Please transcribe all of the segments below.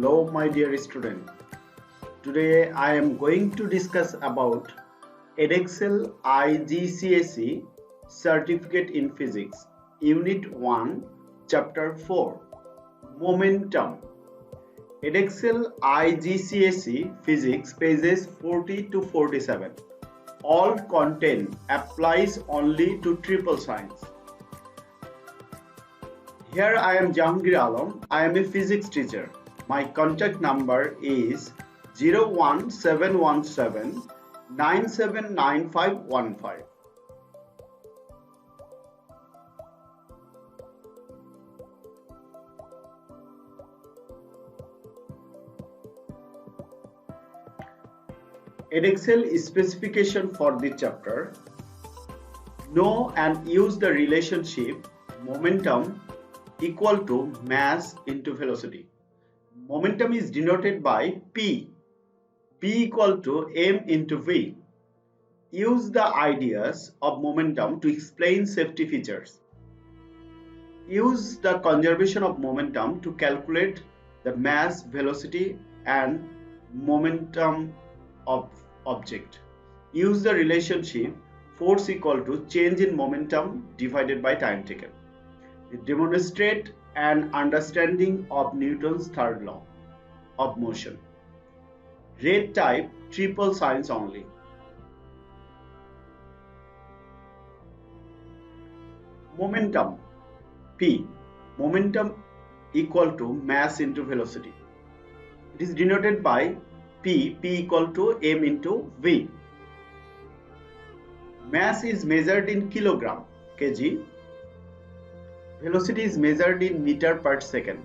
Hello my dear student. Today I am going to discuss about Edexcel IGCSE Certificate in Physics Unit 1 Chapter 4 Momentum. Edexcel IGCSE Physics pages 40 to 47. All content applies only to triple science. Here I am Jahangir Alam. I am a physics teacher. My contact number is 01717 979515. Edexcel specification for the chapter. Know and use the relationship momentum equal to mass into velocity. Momentum is denoted by P. P equal to m into v. Use the ideas of momentum to explain safety features. Use the conservation of momentum to calculate the mass, velocity and momentum of object. Use the relationship force equal to change in momentum divided by time taken. Demonstrate an understanding of Newton's third law of motion. Rate type triple science only. Momentum P. Momentum equal to mass into velocity. It is denoted by P equal to m into v. Mass is measured in kilogram, kg. Velocity is measured in meter per second.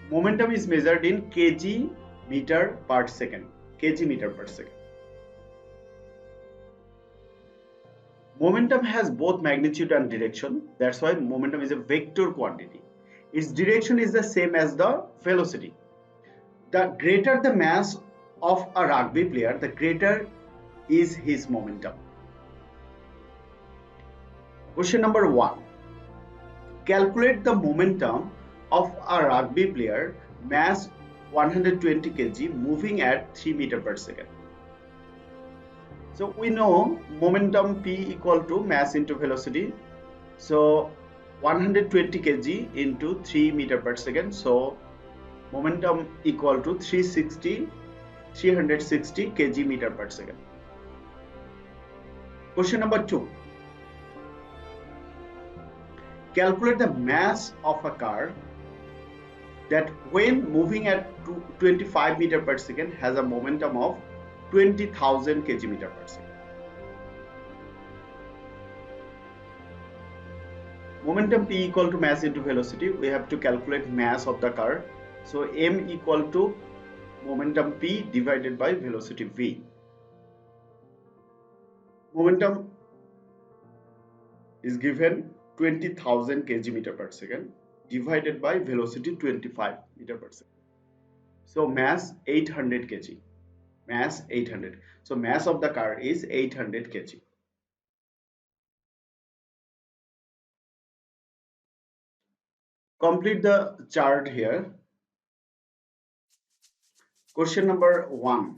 Momentum is measured in kg meter per second. Momentum has both magnitude and direction. That's why momentum is a vector quantity. Its direction is the same as the velocity. The greater the mass of a rugby player, the greater is his momentum. Question number 1. Calculate the momentum of a rugby player, mass 120 kg, moving at 3 meter per second. So we know momentum P equal to mass into velocity. So 120 kg into 3 meter per second. So momentum equal to 360 kg meter per second. Question number 2. Calculate the mass of a car that when moving at 25 meter per second has a momentum of 20,000 kg meter per second. Momentum P equal to mass into velocity. We have to calculate mass of the car. So m equal to momentum P divided by velocity v. Momentum is given 20,000 kg meter per second divided by velocity 25 meter per second. So mass 800 kg. Mass 800. So mass of the car is 800 kg. Complete the chart here. Question number 1.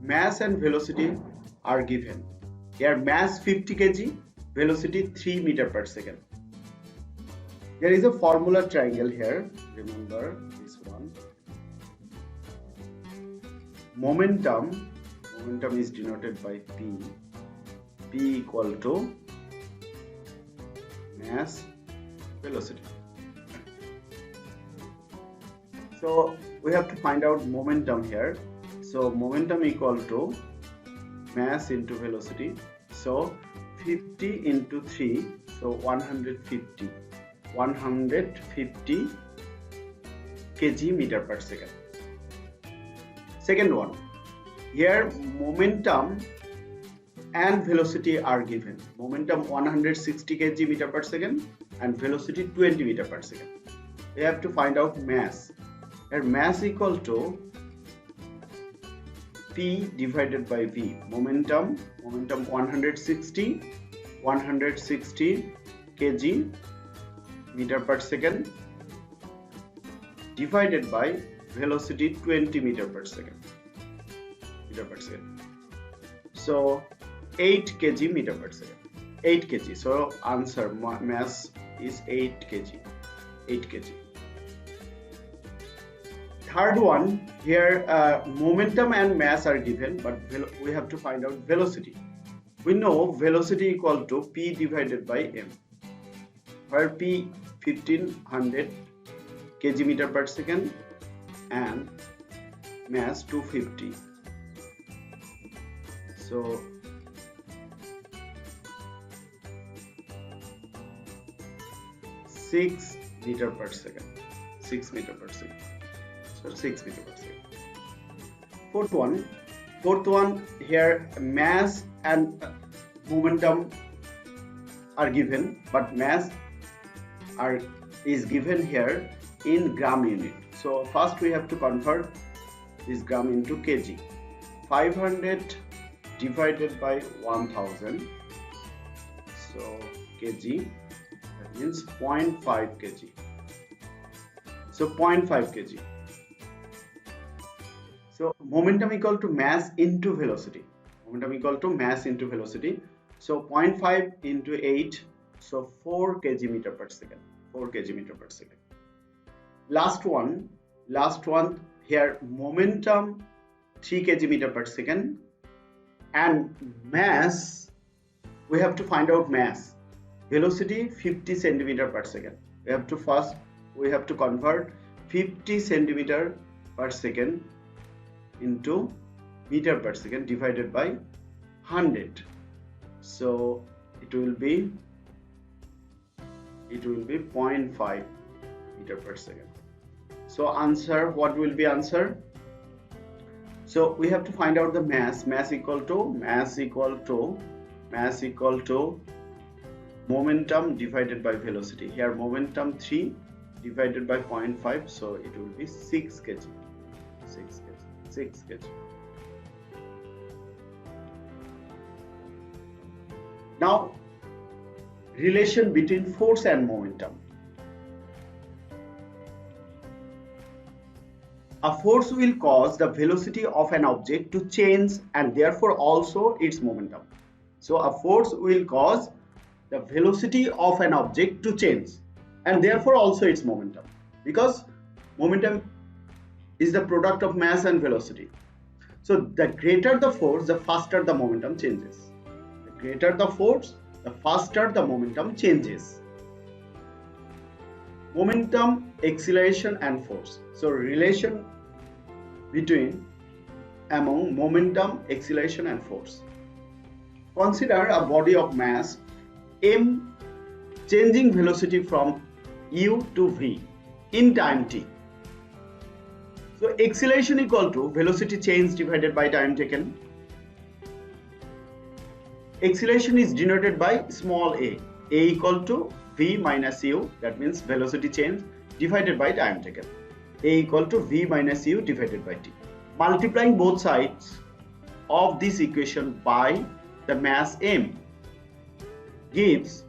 Mass and velocity are given. Here mass 50 kg, velocity 3 meter per second. There is a formula triangle here. Remember this one. Momentum is denoted by P. P equal to mass, velocity. So we have to find out momentum here. So momentum equal to mass into velocity. So 50 into 3, so 150 kg meter per second. Second one, here momentum and velocity are given. Momentum 160 kg meter per second and velocity 20 meter per second. We have to find out mass. Here mass equal to P divided by V. Momentum 160 kg meter per second divided by velocity 20 meter per second. So 8 kg meter per second. 8 kg. So answer mass is 8 kg. 8 kg. Third one, here momentum and mass are given, but we have to find out velocity. We know velocity equal to P divided by M, where P 1500 kg meter per second and mass 250. So six meter per second. 6 meter per second. So 6 meter per second. Fourth one here, mass and momentum are given, but mass is given here in gram unit. So first we have to convert this gram into kg. 500 divided by 1000, so kg, that means 0.5 kg. So 0.5 kg. So momentum equal to mass into velocity. Momentum equal to mass into velocity. So 0.5 into 8, so 4 kg meter per second. 4 kg meter per second. Last one here, momentum 3 kg meter per second, and mass, we have to find out mass. Velocity 50 centimeter per second. We have to convert 50 centimeter per second into meter per second divided by 100. So it will be 0.5 meter per second. So answer, what will be answer? So we have to find out the mass. Mass equal to momentum divided by velocity. Here momentum 3 divided by 0.5, so it will be 6 kg. 6 kg. Now, relation between force and momentum. A force will cause the velocity of an object to change and therefore also its momentum. So a force will cause the velocity of an object to change and therefore also its momentum, because momentum is the product of mass and velocity. So the greater the force, the faster the momentum changes. The greater the force, the faster the momentum changes. Momentum, acceleration and force. So relation among momentum, acceleration and force. Consider a body of mass m changing velocity from u to v in time t. So acceleration equal to velocity change divided by time taken. Acceleration is denoted by small a equal to v minus u, that means velocity change divided by time taken. A equal to v minus u divided by t. Multiplying both sides of this equation by the mass m gives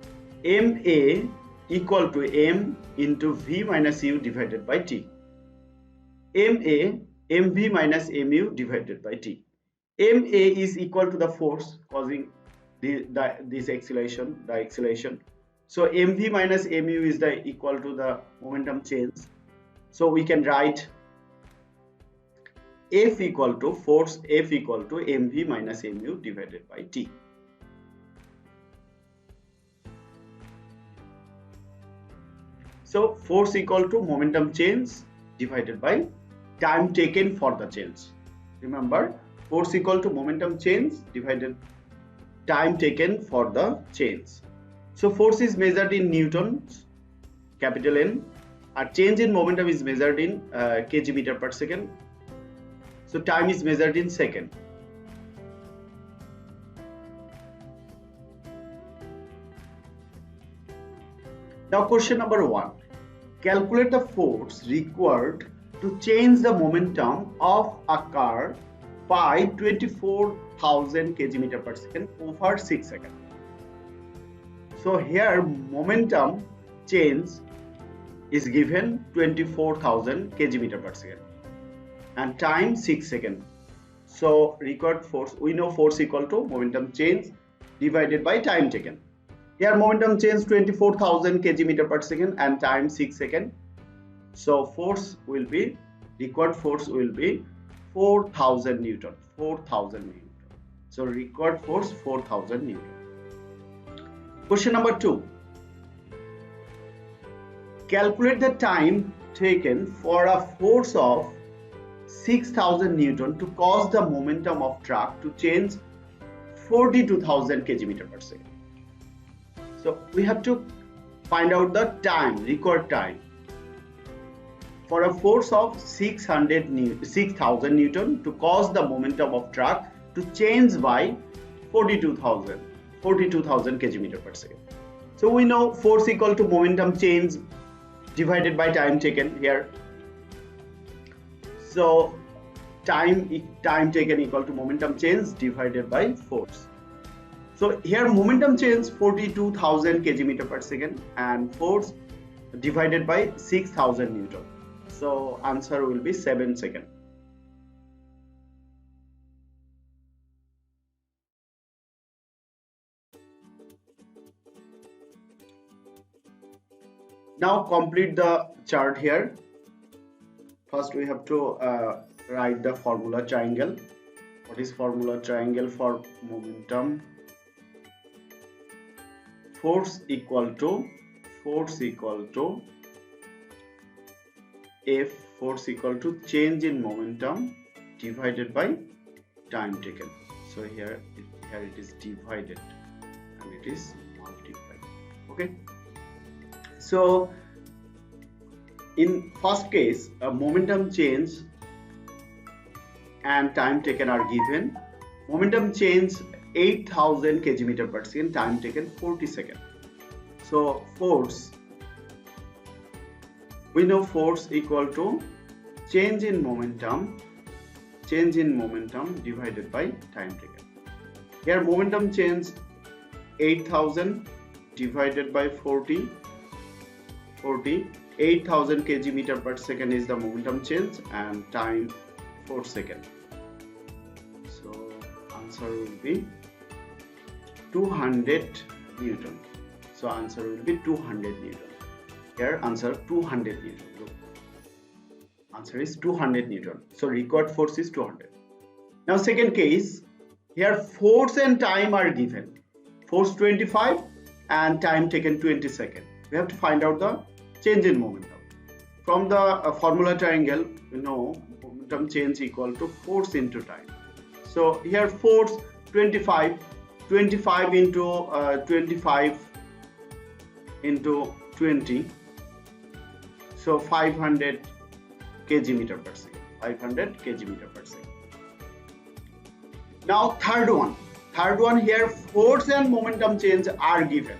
ma equal to m into v minus u divided by t. Ma, mv minus mu divided by t. Ma is equal to the force causing this acceleration, the acceleration. So mv minus mu is equal to the momentum change. So we can write F equal to force F equal to mv minus mu divided by t. So force equal to momentum change divided by time taken for the change. Remember, force equal to momentum change divided time taken for the change. So force is measured in newtons, capital N. A change in momentum is measured in kg meter per second. So time is measured in second. Now question number 1. Calculate the force required to change the momentum of a car by 24,000 kg meter per second over 6 seconds. So here momentum change is given 24,000 kg meter per second and time 6 seconds. So required force, we know force equal to momentum change divided by time taken. Here momentum change 24,000 kg meter per second and time 6 seconds. So force will be, required force will be 4,000 Newton. 4,000 Newton. So required force 4,000 Newton. Question number 2. Calculate the time taken for a force of 6,000 Newton to cause the momentum of truck to change 42,000 kg meter per second. So we have to find out the time, required time. For a force of 6,000 Newton to cause the momentum of truck to change by 42,000 kg meter per second. So we know force equal to momentum change divided by time taken here. So time taken equal to momentum change divided by force. So here momentum change 42,000 kg meter per second and force divided by 6,000 Newton. So answer will be 7 seconds. Now complete the chart here. First we have to write the formula triangle. What is formula triangle for momentum? Force equal to F, force equal to change in momentum divided by time taken. So here it is divided and it is multiplied. Okay. So in first case, a momentum change and time taken are given. Momentum change 8,000 kg meter per second, time taken 40 seconds. So force, we know force equal to change in momentum divided by time taken. Here momentum change 8,000 divided by 40, 8,000 kg meter per second is the momentum change and time 4 seconds. So answer will be 200 Newton. So answer will be 200 Newton. Here answer 200 Newton. Look. Answer is 200 Newton. So required force is 200. Now second case, here force and time are given. Force 25 and time taken 20 seconds. We have to find out the change in momentum. From the formula triangle, we know momentum change equal to force into time. So here force 25 into 25 into 20. So 500 kg meter per second. 500 kg meter per second. Now third one here force and momentum change are given.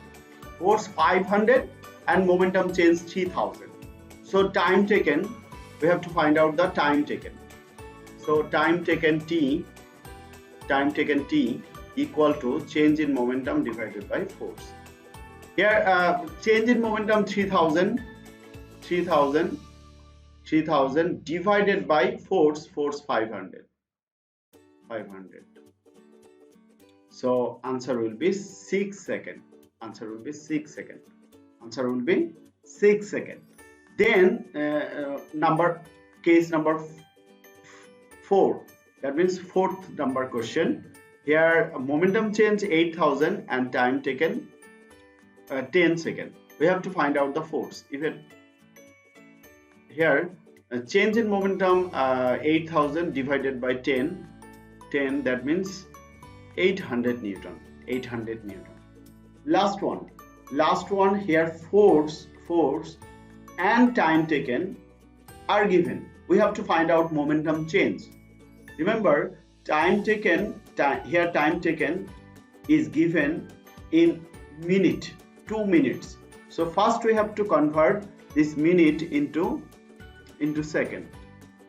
Force 500 and momentum change 3,000. So time taken, we have to find out the time taken. So time taken T equal to change in momentum divided by force. Here change in momentum 3,000 divided by force 500. So answer will be 6 seconds. Answer will be 6 seconds. Answer will be 6 seconds. Then case number 4. That means fourth number question. Here momentum change 8,000 and time taken 10 seconds. We have to find out the force. Even here change in momentum 8,000 divided by 10, that means 800 Newton. 800 Newton. Last one here force and time taken are given. We have to find out momentum change. Remember time taken is given in minute, 2 minutes. So first we have to convert this minute into second.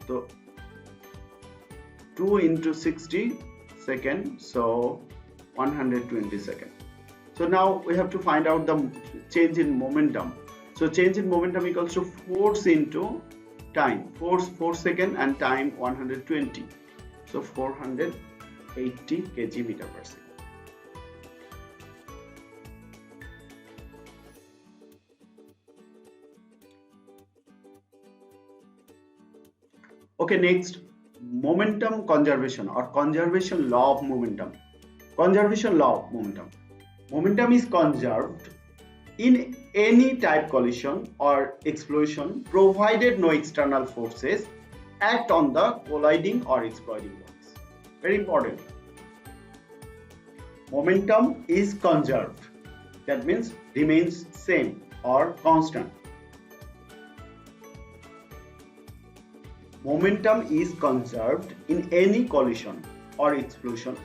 So 2 into 60 seconds, so 120 seconds. So now we have to find out the change in momentum. So change in momentum equals to force into time. Force 4 seconds and time 120. So 480 kg meter per second. Okay, next, momentum conservation or conservation law of momentum. Conservation law of momentum. Momentum is conserved in any type collision or explosion provided no external forces act on the colliding or exploding bodies. Very important. Momentum is conserved. That means remains same or constant. Momentum is conserved in any collision or explosion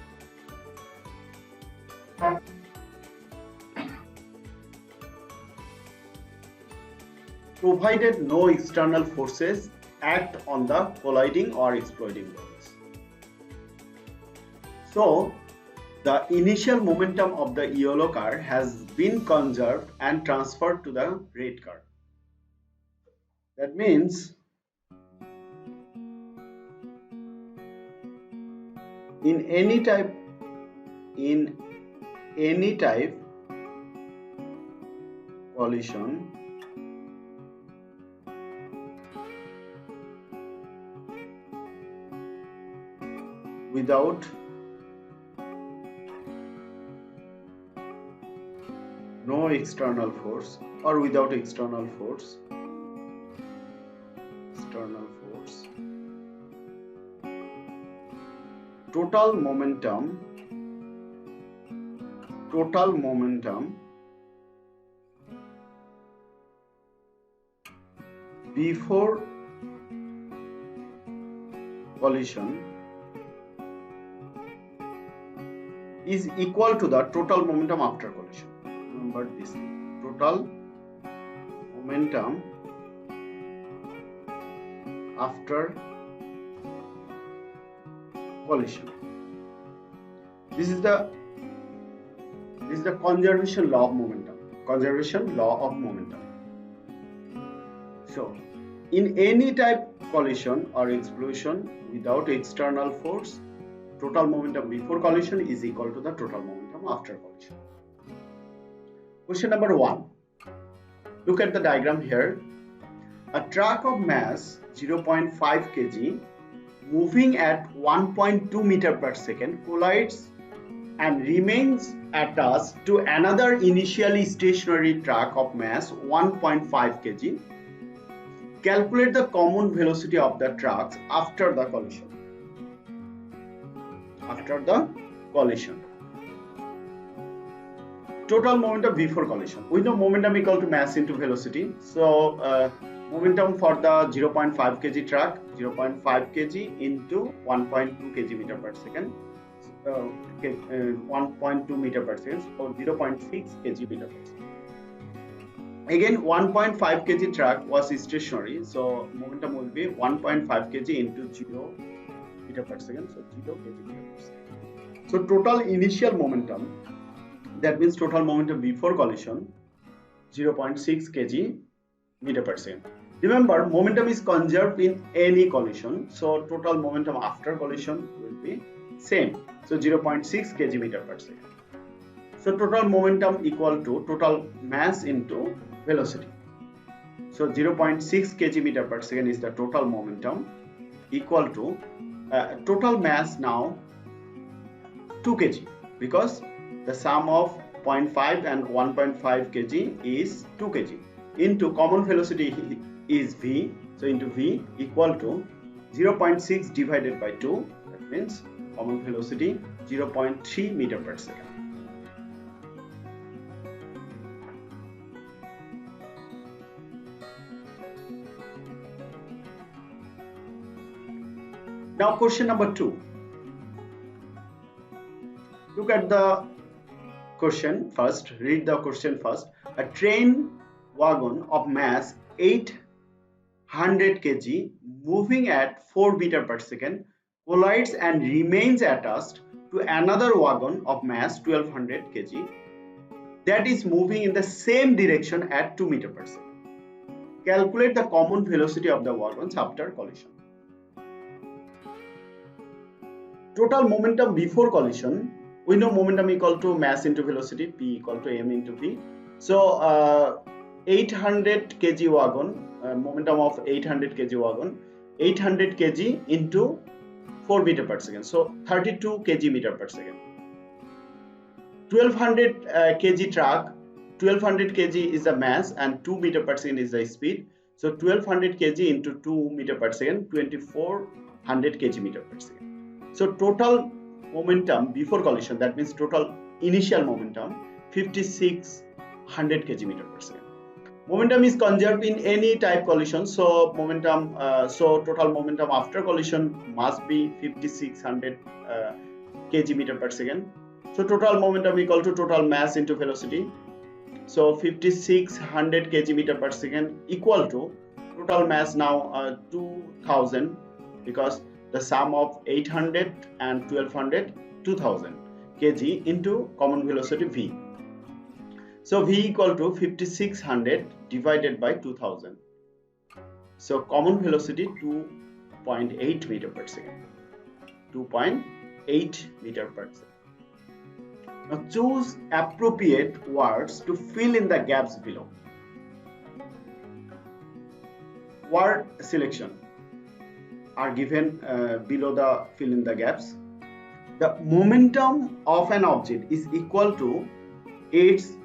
provided no external forces act on the colliding or exploding bodies. So, the initial momentum of the yellow car has been conserved and transferred to the red car. That means in any type collision without no external force or without external force, total momentum before collision is equal to the total momentum after collision. Remember this thing. Total momentum after collision. This is the conservation law of momentum. Conservation law of momentum. So, in any type collision or explosion without external force, total momentum before collision is equal to the total momentum after collision. Question number 1. Look at the diagram here. A truck of mass 0.5 kg moving at 1.2 meter per second collides and remains attached to another initially stationary truck of mass 1.5 kg. Calculate the common velocity of the trucks after the collision. Total momentum before collision. We know momentum equal to mass into velocity. So momentum for the 0.5 kg truck, 0.5 kg into 1.2 kg meter per second. 1.2 meter per second or 0.6 kg meter per second. Again, 1.5 kg truck was stationary, so momentum will be 1.5 kg into 0 meter per second, so 0 kg meter per second. So total initial momentum, that means total momentum before collision, 0.6 kg meter per second. Remember, momentum is conserved in any collision, so total momentum after collision will be same, so 0.6 kg meter per second. So total momentum equal to total mass into velocity. So 0.6 kg meter per second is the total momentum equal to total mass now 2 kg, because the sum of 0.5 and 1.5 kg is 2 kg into common velocity is v, so into v equal to 0.6 divided by 2, that means common velocity 0.3 meter per second. Now question number 2. Look at the question first, read the question first. A train wagon of mass 800 kg moving at 4 meter per second collides and remains attached to another wagon of mass 1200 kg that is moving in the same direction at 2 meter per second. Calculate the common velocity of the wagons after collision. Total momentum before collision, we know momentum equal to mass into velocity, P equal to m into v. So 800 kg wagon, momentum of 800 kg wagon, 800 kg into 4 meter per second, so 32 kg meter per second. 1200 kg truck, 1200 kg is the mass and 2 meter per second is the speed. So 1200 kg into 2 meter per second, 2400 kg meter per second. So total momentum before collision, that means total initial momentum, 5600 kg meter per second. Momentum is conserved in any type collision, so momentum, so total momentum after collision must be 5600 kg meter per second. So total momentum equal to total mass into velocity. So 5600 kg meter per second equal to total mass now 2000, because the sum of 800 and 1200, 2000 kg into common velocity v. So v equal to 5600 divided by 2000. So common velocity 2.8 meter per second. 2.8 meter per second. Now choose appropriate words to fill in the gaps below. Word selection are given below the fill in the gaps. The momentum of an object is equal to its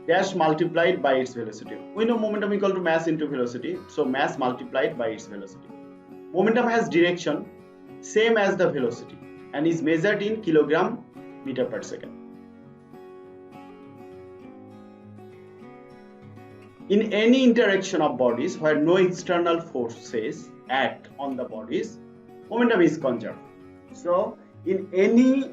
dash multiplied by its velocity. We know momentum equal to mass into velocity, so mass multiplied by its velocity. Momentum has direction same as the velocity and is measured in kilogram meter per second. In any interaction of bodies where no external forces act on the bodies, momentum is conserved. So in any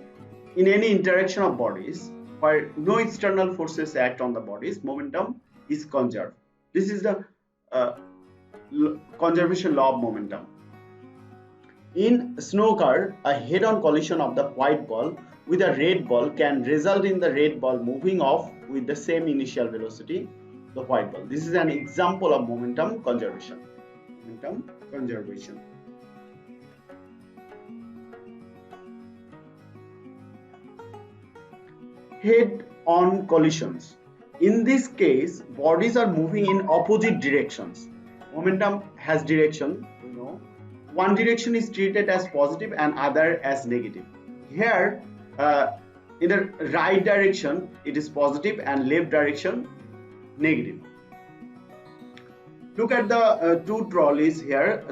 interaction of bodies where no external forces act on the bodies, momentum is conserved. This is the conservation law of momentum. In snooker, a head-on collision of the white ball with a red ball can result in the red ball moving off with the same initial velocity, the white ball. This is an example of momentum conservation. Momentum conservation. Head-on collisions. In this case, bodies are moving in opposite directions. Momentum has direction, you know. One direction is treated as positive and other as negative. Here, in the right direction, it is positive and left direction, negative. Look at the two trolleys here.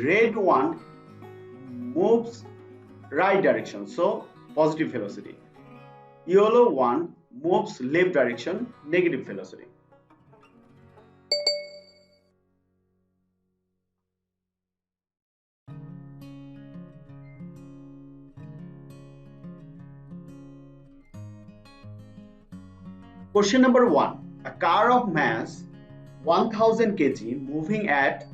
Red one moves right direction, so positive velocity. Yellow one moves left direction, negative velocity. Question number 1. A car of mass 1000 kg moving at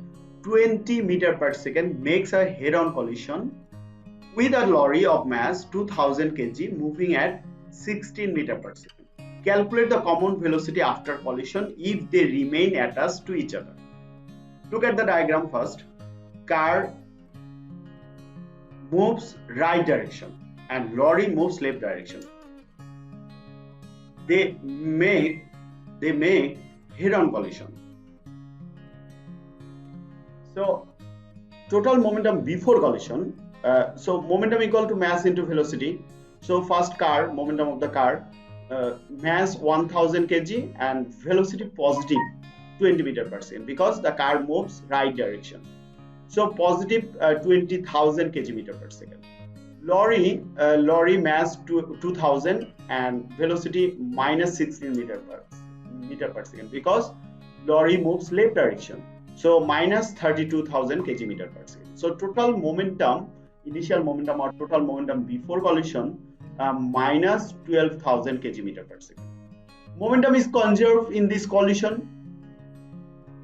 20 meter per second makes a head-on collision with a lorry of mass 2000 kg moving at 16 meter per second. Calculate the common velocity after collision if they remain attached to each other. Look at the diagram first. Car moves right direction and lorry moves left direction. They make head-on collision. So total momentum before collision. So momentum equal to mass into velocity. So first car, momentum of the car, mass 1000 kg and velocity positive 20 meter per second because the car moves right direction. So positive 20,000 kg meter per second. Lorry mass 2000 and velocity minus 16 meter per second because lorry moves left direction. So minus 32,000 kg meter per second. So total momentum, initial momentum or total momentum before collision, minus 12,000 kg meter per second. Momentum is conserved in this collision.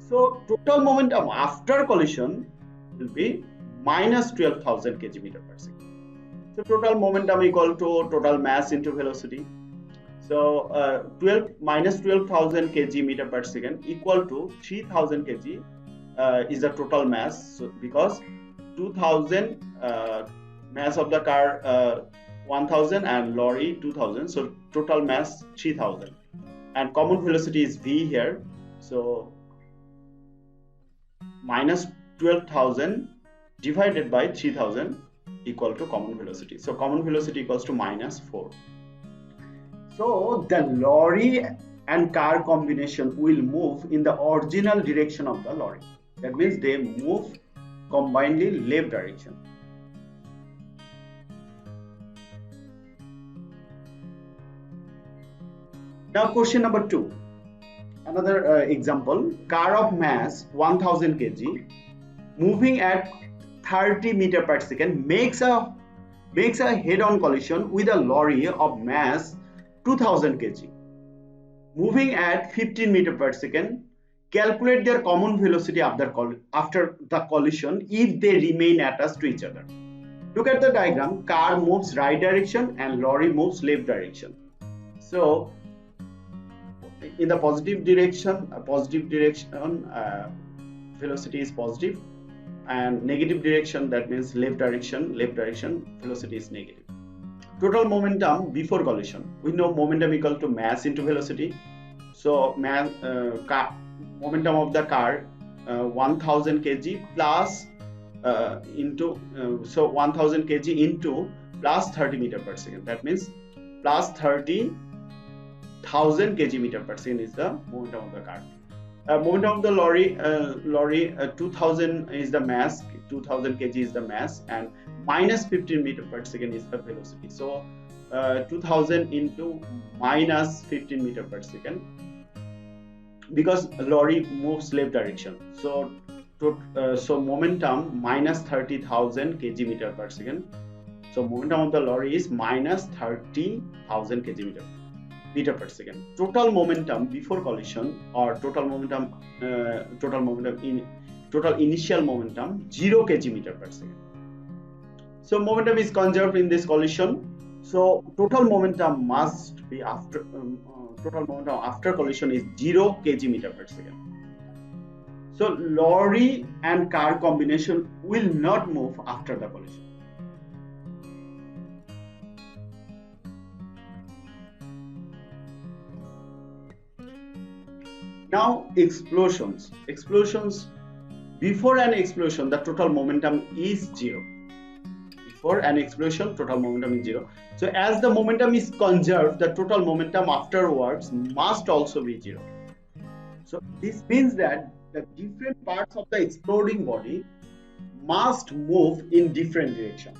So total momentum after collision will be minus 12,000 kg meter per second. So total momentum equal to total mass into velocity. So 12,000 kg meter per second equal to 3,000 kg is the total mass. So because 2,000 mass of the car 1,000 and lorry 2,000, so total mass 3,000, and common velocity is v here. So minus 12,000 divided by 3,000 equal to common velocity. So common velocity equals to minus 4. So the lorry and car combination will move in the original direction of the lorry. That means they move combinedly left direction. Now question number 2. Another example, car of mass 1000 kg moving at 30 meter per second makes a head-on collision with a lorry of mass 2000 kg moving at 15 meter per second. Calculate their common velocity after the collision if they remain attached to each other. Look at the diagram. Car moves right direction and lorry moves left direction. So in the positive direction, velocity is positive, and negative direction, that means left direction, velocity is negative. Total momentum before collision. We know momentum equal to mass into velocity. So momentum of the car 1000 kg plus so 1000 kg into plus 30 meter per second. That means plus 30,000 kg meter per second is the momentum of the car. Momentum of the lorry 2000 is the mass, 2000 kg is the mass, and minus 15 meter per second is the velocity. So 2000 into minus 15 meter per second, because lorry moves left direction. So momentum minus 30,000 kg meter per second. So momentum of the lorry is minus 30,000 kg meter per second. Total momentum before collision, or total initial momentum 0 kg meter per second. So momentum is conserved in this collision. So total momentum must be after collision is 0 kg meter per second. So lorry and car combination will not move after the collision. Now explosions. Before an explosion, the total momentum is 0. Before an explosion, total momentum is 0. So as the momentum is conserved, the total momentum afterwards must also be 0. So this means that the different parts of the exploding body must move in different direction.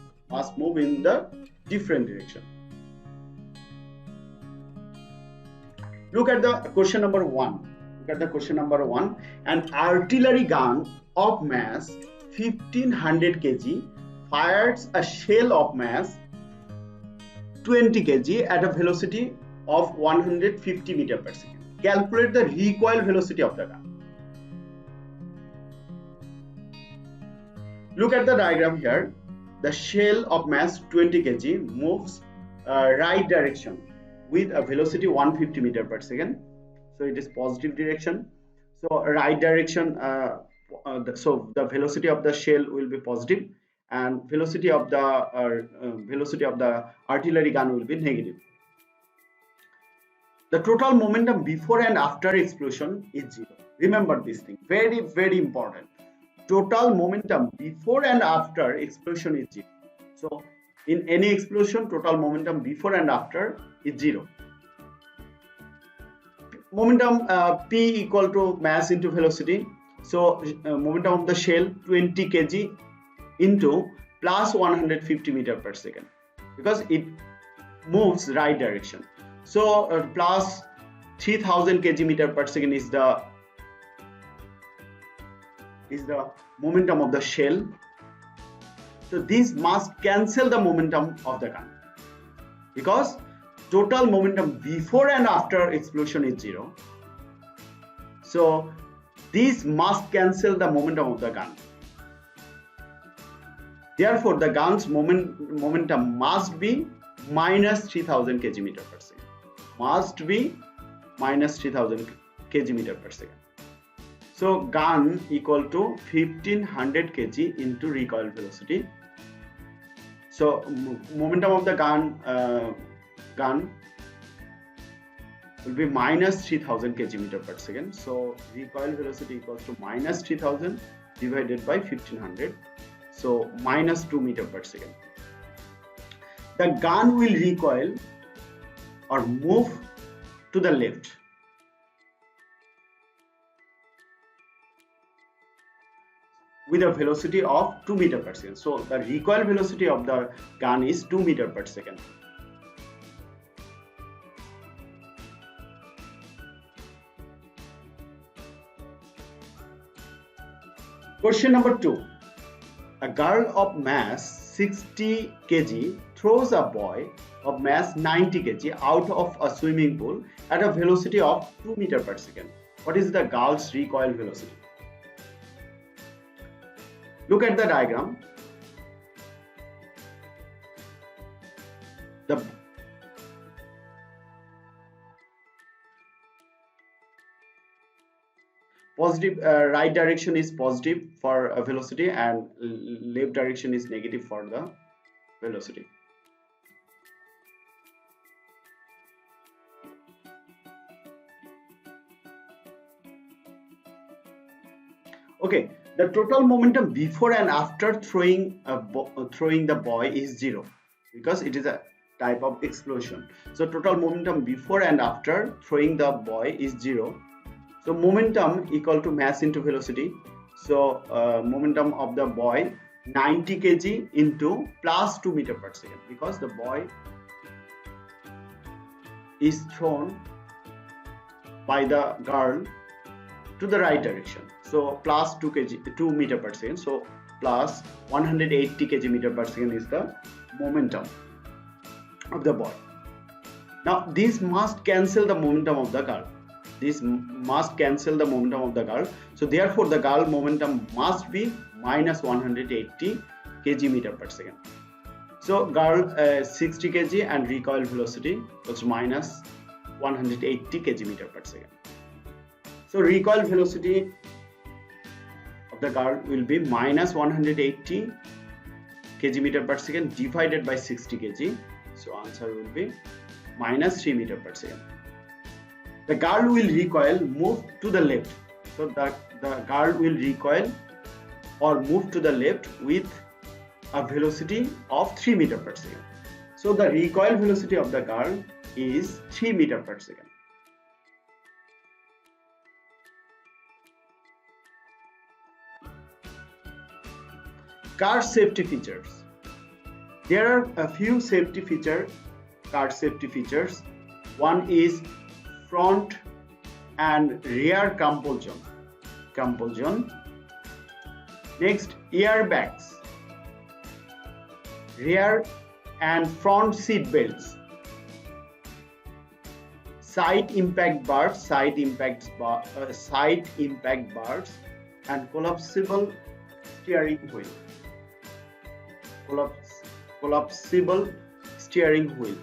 Look at the question number 1. An artillery gun of mass 1500 kg fires a shell of mass 20 kg at a velocity of 150 meter per second. Calculate the recoil velocity of the gun. Look at the diagram here. The shell of mass 20 kg moves right direction with a velocity 150 meter per second. So it is positive direction. So right direction, so the velocity of the shell will be positive, and velocity of the artillery gun will be negative. The total momentum before and after explosion is 0. Remember this thing, very, very important. Total momentum before and after explosion is 0. So in any explosion, total momentum before and after is 0. Momentum P equal to mass into velocity. So momentum of the shell 20 kg into plus 150 meter per second, because it moves right direction. So plus 3000 kg meter per second is the momentum of the shell. So this must cancel the momentum of the gun, because total momentum before and after explosion is 0. So this must cancel the momentum of the gun. Therefore, the gun's momentum must be minus 3000 kg meter per second. must be minus 3000 kg per second. So gun equal to 1500 kg into recoil velocity. So momentum of the gun will be minus 3000 kg per second. So recoil velocity equals to minus 3000 divided by 1500. So minus 2 meter per second. The gun will recoil or move to the left. With a velocity of 2 meter per second. So the recoil velocity of the gun is 2 meter per second. Question number 2. A girl of mass 60 kg throws a boy of mass 90 kg out of a swimming pool at a velocity of 2 meter per second. What is the girl's recoil velocity? Look at the diagram. The positive right direction is positive for velocity and left direction is negative for the velocity. Okay, the total momentum before and after throwing the boy is 0 because it is a type of explosion. So total momentum before and after throwing the boy is 0. So momentum equal to mass into velocity. So momentum of the boy 90 kg into plus 2 meter per second because the boy is thrown by the girl to the right direction. So plus 2 meter per second. So plus 180 kg per second is the momentum of the boy. Now this must cancel the momentum of the girl. This must cancel the momentum of the girl. So therefore the girl momentum must be minus 180 kg per second. So girl 60 kg and recoil velocity was minus 180 kg per second. So recoil velocity of the girl will be minus 180 kg per second divided by 60 kg. So answer will be minus 3 meter per second. The girl will recoil, move to the left. So the girl will recoil or move to the left with a velocity of 3 meter per second. So the recoil velocity of the girl is 3 meter per second. Car safety features. There are a few safety features, car safety features. One is front and rear compulsion. Next, airbags, rear and front seat belts, side impact bars, and collapsible steering wheel. Collapsible steering wheel.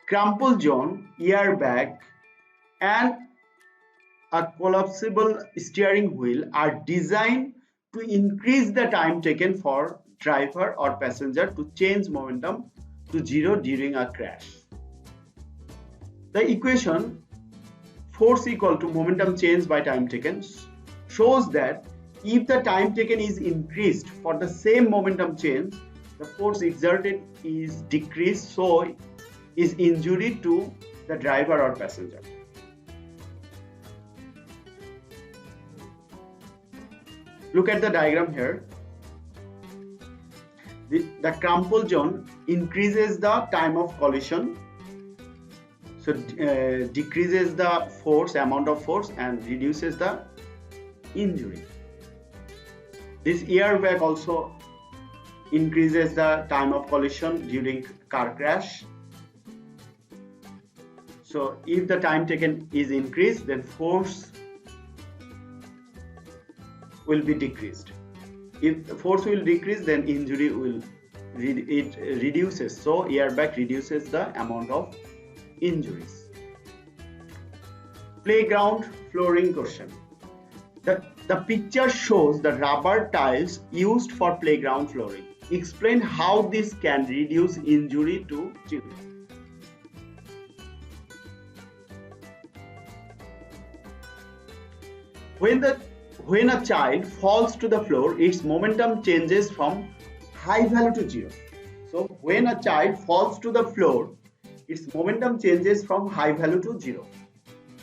Crumple zone, airbag, and a collapsible steering wheel are designed to increase the time taken for driver or passenger to change momentum to 0 during a crash. The equation force equal to momentum change by time taken shows that if the time taken is increased for the same momentum change, the force exerted is decreased, so is injury to the driver or passenger. Look at the diagram here. The crumple zone increases the time of collision, so decreases the force, amount of force, and reduces the injury. This airbag also increases the time of collision during car crash. So if the time taken is increased, then force will be decreased. If the force will decrease, then injury will reduces. So airbag reduces the amount of injuries. Playground flooring question. The picture shows the rubber tiles used for playground flooring. Explain how this can reduce injury to children. When a child falls to the floor, its momentum changes from high value to zero. So when a child falls to the floor, its momentum changes from high value to zero.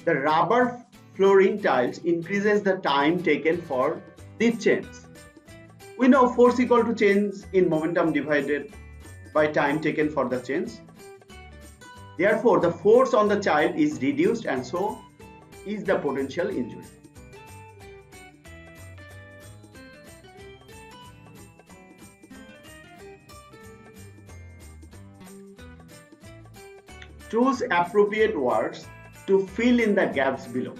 The rubber flooring tiles increases the time taken for this change. We know force equal to change in momentum divided by time taken for the change. Therefore, the force on the child is reduced and so is the potential injury. Choose appropriate words to fill in the gaps below.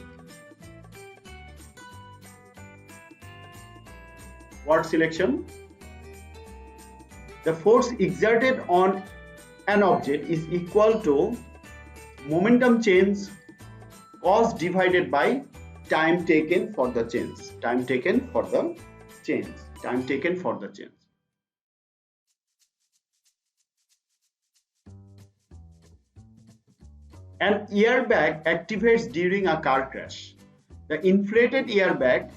Word selection. The force exerted on an object is equal to momentum change cos divided by time taken for the change. Time taken for the change. Time taken for the change. An airbag activates during a car crash. The inflated airbag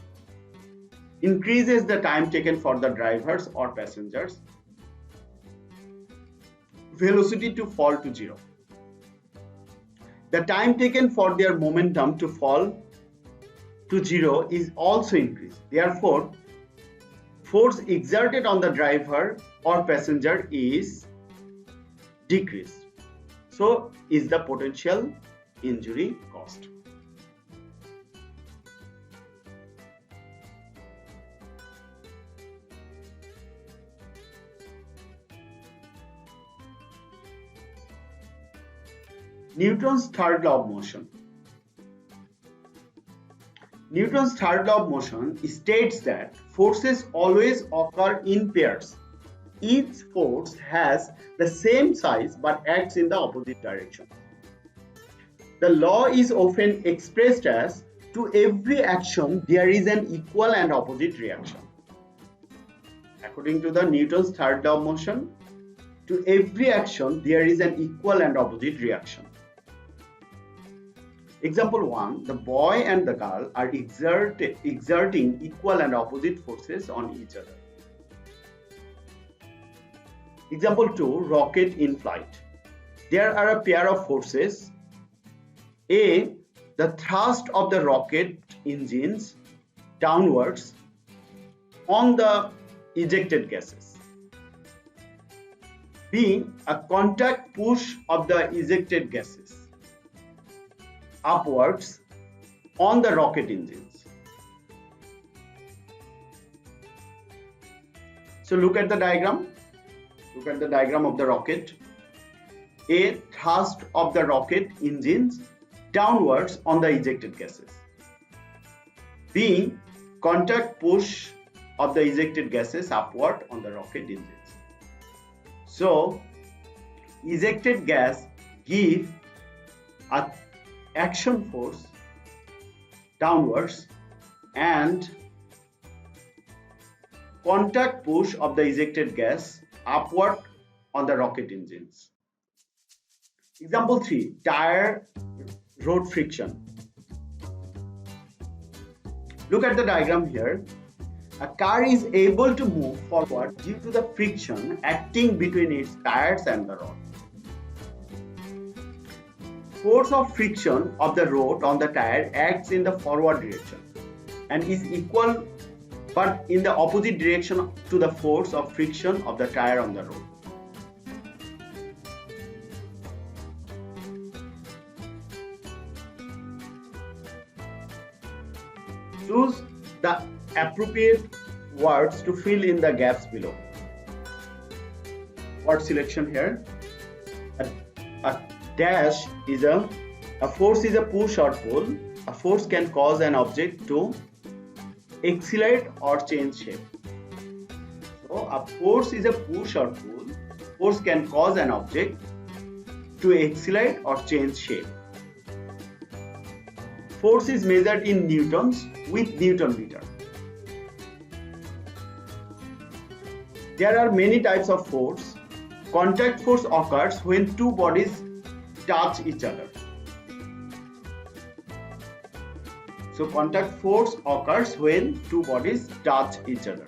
increases the time taken for the drivers or passengers' velocity to fall to zero. The time taken for their momentum to fall to zero is also increased. Therefore, force exerted on the driver or passenger is decreased. So is the potential injury caused. Newton's third law of motion. Newton's third law of motion states that forces always occur in pairs. Each force has the same size but acts in the opposite direction. The law is often expressed as, to every action there is an equal and opposite reaction. According to the Newton's third law of motion, to every action there is an equal and opposite reaction. Example 1. The boy and the girl are exerting equal and opposite forces on each other. Example 2. Rocket in flight. There are a pair of forces. A. The thrust of the rocket engines downwards on the ejected gases. B. A contact push of the ejected gases upwards on the rocket engines. So look at the diagram. Look at the diagram of the rocket. A. Thrust of the rocket engines downwards on the ejected gases. B. Contact push of the ejected gases upward on the rocket engines. So, ejected gas give a action force downwards and contact push of the ejected gas upward on the rocket engines. Example 3. Tire road friction. Look at the diagram here. A car is able to move forward due to the friction acting between its tires and the rod. Force of friction of the rod on the tire acts in the forward direction and is equal but in the opposite direction to the force of friction of the tire on the road. Choose the appropriate words to fill in the gaps below. Word selection here. A dash is a force is a push or pull. A force can cause an object to accelerate or change shape. So a force is a push or pull. Force can cause an object to accelerate or change shape. Force is measured in newtons with Newton meter. There are many types of force. Contact force occurs when two bodies touch each other. So contact force occurs when two bodies touch each other.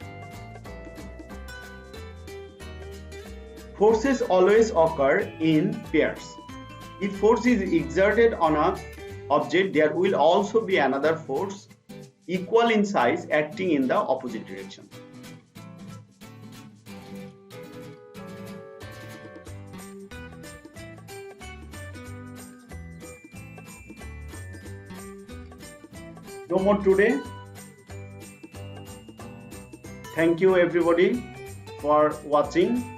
Forces always occur in pairs. If force is exerted on an object, there will also be another force equal in size acting in the opposite direction. No more today. Thank you everybody for watching.